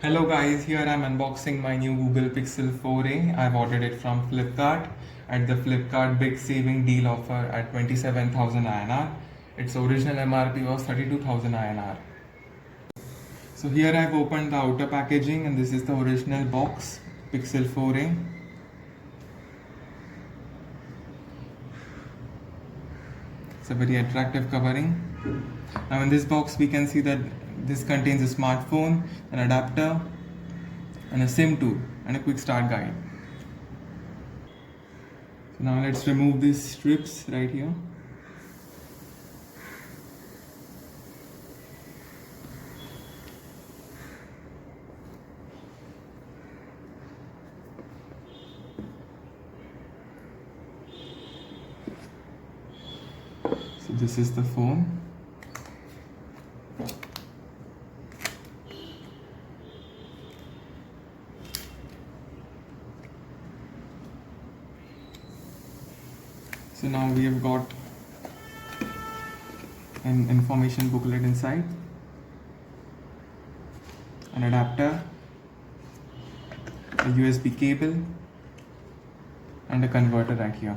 Hello guys, here I'm unboxing my new Google Pixel 4a. I've ordered it from Flipkart at the Flipkart Big Saving Deal offer at 27,000 INR. Its original MRP was 32,000 INR. So here I've opened the outer packaging and this is the original box, Pixel 4a. It's a very attractive covering. Now in this box we can see that this contains a smartphone, an adapter, and a SIM tool and a quick start guide. So now let's remove these strips right here. So this is the phone. So now we have got an information booklet inside, an adapter, a USB cable, and a converter right here.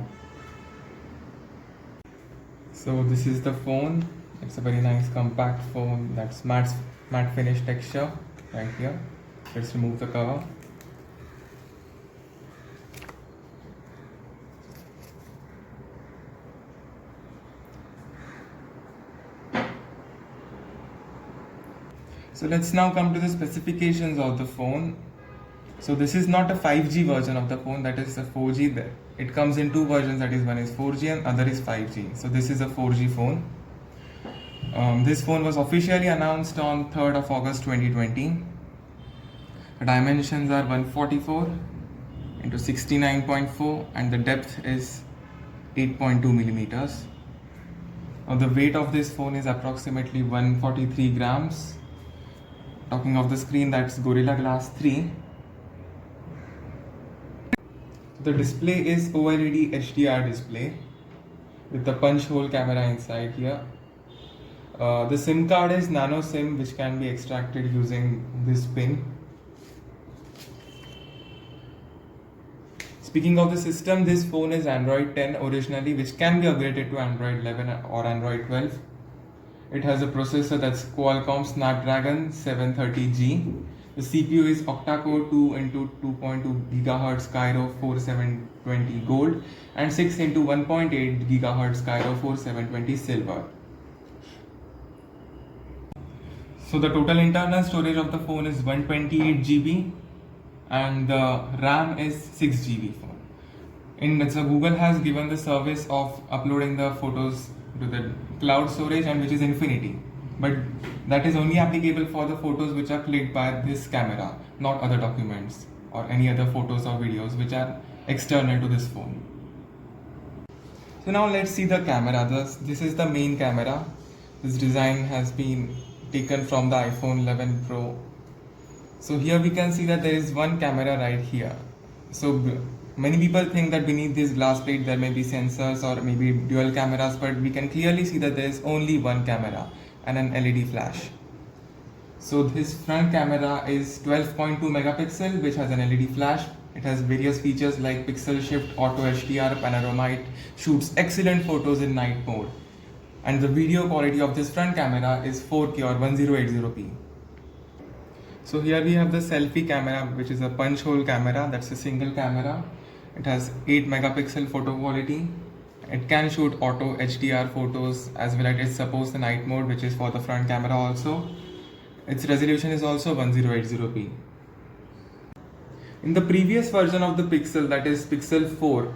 So this is the phone. It's a very nice compact phone that's matte finish texture right here. Let's remove the cover. So let's now come to the specifications of the phone. So this is not a 5G version of the phone, that is a 4G. It comes in two versions, that is one is 4G and other is 5G. So this is a 4G phone. This phone was officially announced on 3rd of August 2020. The dimensions are 144 into 69.4 and the depth is 8.2 millimeters. Now the weight of this phone is approximately 143 grams. Talking of the screen, that's Gorilla Glass 3. The display is OLED HDR display with the punch hole camera inside here. The SIM card is nano SIM, which can be extracted using this pin. Speaking of the system, this phone is Android 10 originally, which can be upgraded to Android 11 or Android 12. It has a processor that's Qualcomm Snapdragon 730G. The CPU is octa-core 2 into 2.2 GHz Skyro 4720 Gold and 6 into 1.8 GHz Skyro 4720 Silver. So the total internal storage of the phone is 128 GB and the RAM is 6 GB. So Google has given the service of uploading the photos to the cloud storage, and which is infinity, but that is only applicable for the photos which are clicked by this camera, not other documents or any other photos or videos which are external to this phone. So now let's see the camera. This is the main camera. This design has been taken from the iPhone 11 Pro. So here we can see that there is one camera right here. So many people think that beneath this glass plate there may be sensors or maybe dual cameras, but we can clearly see that there is only one camera and an LED flash. So this front camera is 12.2 megapixel, which has an LED flash. It has various features like pixel shift, auto HDR, panorama. It shoots excellent photos in night mode. And the video quality of this front camera is 4K or 1080p. So here we have the selfie camera, which is a punch hole camera. That's a single camera. It has 8 megapixel photo quality. It can shoot auto HDR photos as well as it supports the night mode, which is for the front camera also. Its resolution is also 1080p. In the previous version of the Pixel, that is Pixel 4,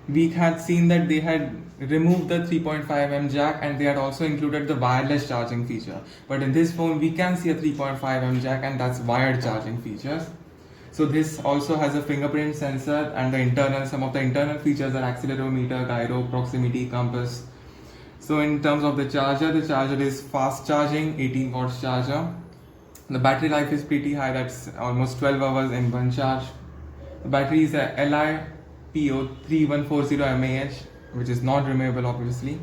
we had seen that they had removed the 3.5mm jack and they had also included the wireless charging feature. But in this phone, we can see a 3.5mm jack and that's wired charging features. So this also has a fingerprint sensor and some of the internal features are accelerometer, gyro, proximity, compass. So in terms of the charger is fast charging, 18 watts charger. The battery life is pretty high, that's almost 12 hours in one charge. The battery is a LiPo 3140 mAh, which is not removable obviously.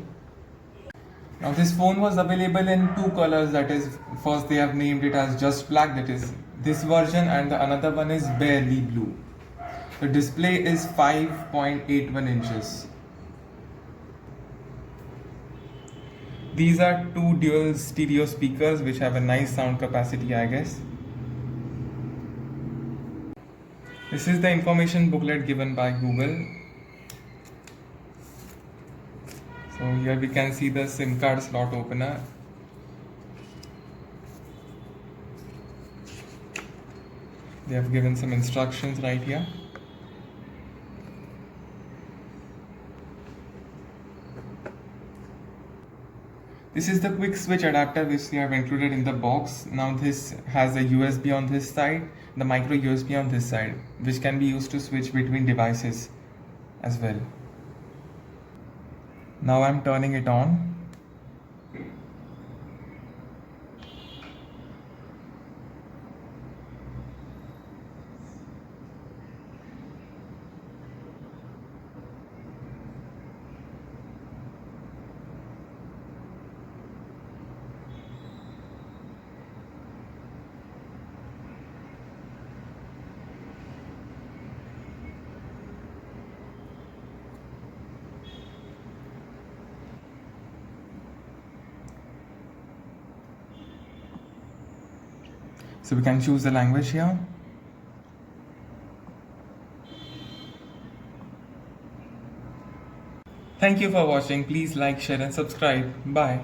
Now this phone was available in two colors, that is, first they have named it as just black, that is this version, and the another one is barely blue. The display is 5.81 inches. These are two dual stereo speakers which have a nice sound capacity, I guess. This is the information booklet given by Google. So here we can see the SIM card slot opener. They have given some instructions right here. This is the quick switch adapter which they have included in the box. Now this has a USB on this side, the micro USB on this side, which can be used to switch between devices as well. Now I'm turning it on. So we can choose the language here. Thank you for watching. Please like, share and subscribe. Bye.